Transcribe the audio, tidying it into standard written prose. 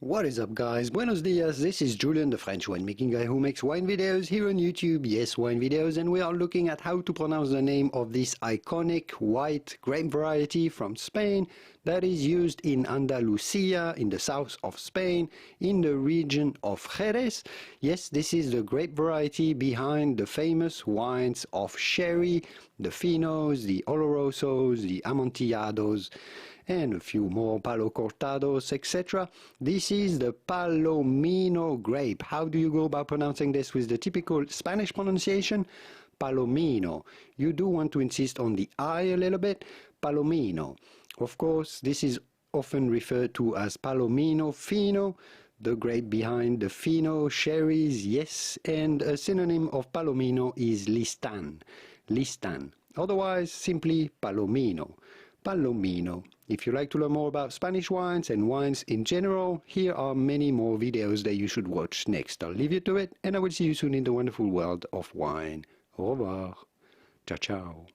What is up, guys? Buenos dias. This is Julien, the French winemaking guy who makes wine videos here on YouTube. Yes, wine videos, and we are looking at how to pronounce the name of this iconic white grape variety from Spain that is used in Andalucia, in the south of Spain, in the region of Jerez. Yes, this is the grape variety behind the famous wines of sherry, the Finos, the Olorosos, the Amontillados, and a few more Palo Cortados, etc. This is the Palomino grape. How do you go about pronouncing this with the typical Spanish pronunciation? Palomino. You do want to insist on the I a little bit. Palomino. Of course, this is often referred to as Palomino Fino, the grape behind the Fino sherries, yes, and a synonym of Palomino is Listan. Listan. Otherwise, simply Palomino. Palomino. If you like to learn more about Spanish wines and wines in general, here are many more videos that you should watch next. I'll leave you to it, and I will see you soon in the wonderful world of wine. Au revoir. Ciao, ciao.